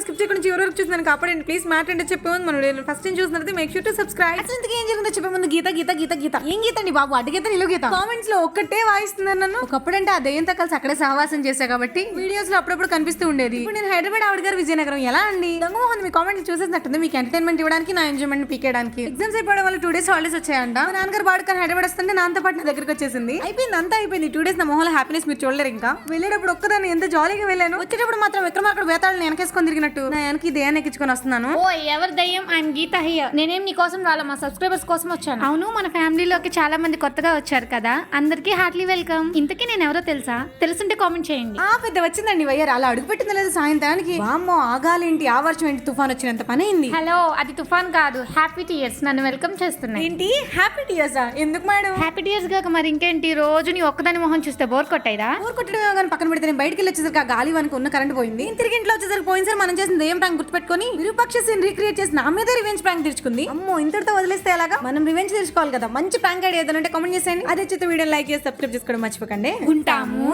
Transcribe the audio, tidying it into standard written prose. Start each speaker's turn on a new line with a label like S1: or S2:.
S1: Skip చేయకుండా చివరి వరకు చూస్తున్నాను కాపాడండి ప్లీజ్. మ్యాటర్ అంటే చెప్పే ముందు మనం ఫస్ట్ టైం చూస్తున్నట్టు మేక్ షూర్ టు సబ్స్క్రైబ్. అసలు ఇంతకీ ఏం జరిగిందో చెప్పే ముందు గీత గీత గీత గీత ఏం గీత అండి బాబు, అడ్డ గీత నిలువు గీత కామెంట్స్ లో ఒక్కటే వాయిస్తున్నారు నన్ను. ఒకప్పుడంటే ఆ దయ్యంతో కలిసి అక్కడే సహవాసం చేశా కాబట్టి వీడియోస్ లో అప్పుడప్పుడు కనిపిస్తూ ఉండేది. ఇప్పుడు నేను హైదరాబాద్ ఆవిడ గారు విజయనగరం ఎలా అండి దొంగమోహన్ మీ కామెంట్లు చూసేసినట్టుంది. మీకు ఎంటర్టైన్మెంట్ ఇవ్వడానికి నా ఎంజాయ్మెంట్ పీకేయడానికి. ఎగ్జామ్స్ అయిపోవడం వల్ల 2 days హాలిడేస్ వచ్చాయంట. మా నాన్నగారు బాడుకొని హైదరాబాద్ వస్తుంటే నాతో పాటు నా దగ్గరికి వచ్చేసింది. అయిపోయింది అంతా అయిపోయింది. 2 days నా మొహంలో హ్యాపీనెస్ మీరు చూడలేరు. ఇంకా వెళ్ళేటప్పుడు ఒక్కదాన్ని ఎంత జాలీగా వెళ్ళాను, వచ్చేటప్పుడు మాత్రం విక్రమార్కుడు వేతాళని వెనకేసుకొని తిరిగినట్టు నా వెనక్కి దయ్యాన్ని ఎక్కించుకొని వస్తున్నాను.
S2: ఓ ఎవరి దయ్యం? I'm Geeta here. నేనేం నీ కోసం రాలా, మా సబ్స్క్రైబర్స్ కోసం వచ్చాను. అవును, మన ఫ్యామిలీలోకి చాలా మంది కొత్తగా వచ్చారు కదా, అందరికీ హార్ట్లీ వెల్కమ్. ఇంతకీ నేను ఎవరో తెలుసా? తెలుసుంటే కామెంట్ చేయండి.
S1: ఆ పెద్ద వచ్చిందండి వయ్యారు, అలా అడుగు పెట్టింది లేదు సాయంత్రానికి. వామ్మో ఆగాలేంటి, ఆ వర్షం ఏంటి, తుఫాన్ వచ్చినంత పని అయింది.
S2: హలో, అది తుఫాన్ కాదు, హ్యాపీ టీయర్స్ నన్ను వెల్కమ్ చేస్తున్నాయి.
S1: ఏంటి హ్యాపీ టీయర్సా? ఎందుకు మేడం?
S2: హ్యాపీ టీయర్స్ కాక మరి ఇంకేంటి? రోజు నీ ఒక్కదాని మొహం చూస్తే బోర్ కొట్టాయిదా?
S1: ఊరు కొట్టడమే కానీ పక్కన పెడితే నేను బయటికి వెళ్ళి వచ్చేసరికి ఆ గాలి వరకు ఉన్న కరెంట్ పోయింది. తిరిగి ఇంట్లో వచ్చేసరికి పోయింది సార్ మనం చేసిన దయ్యం ప్రాంక్ గుర్తుపెట్టుకొని విరూపాక్ష సీన్ రీక్రియేట్ చేసి నా మీద రివెంజ్ ప్రాంక్ తీర్చుకుంది. అమ్మో ఇంతటితో వదిలేస్తే ఎలాగా? మనం రివెంజ్ తీర్చుకోవాలి కదా. మంచి ప్రాంక్ ఐడియా ఏదైనా కామెంట్ చేసేయండి. అదే చిత్త వీడియో లైక్ చేసి సబ్స్క్రైబ్ చేసుకోవడం మర్చిపోకండి.
S2: ఉంటాము.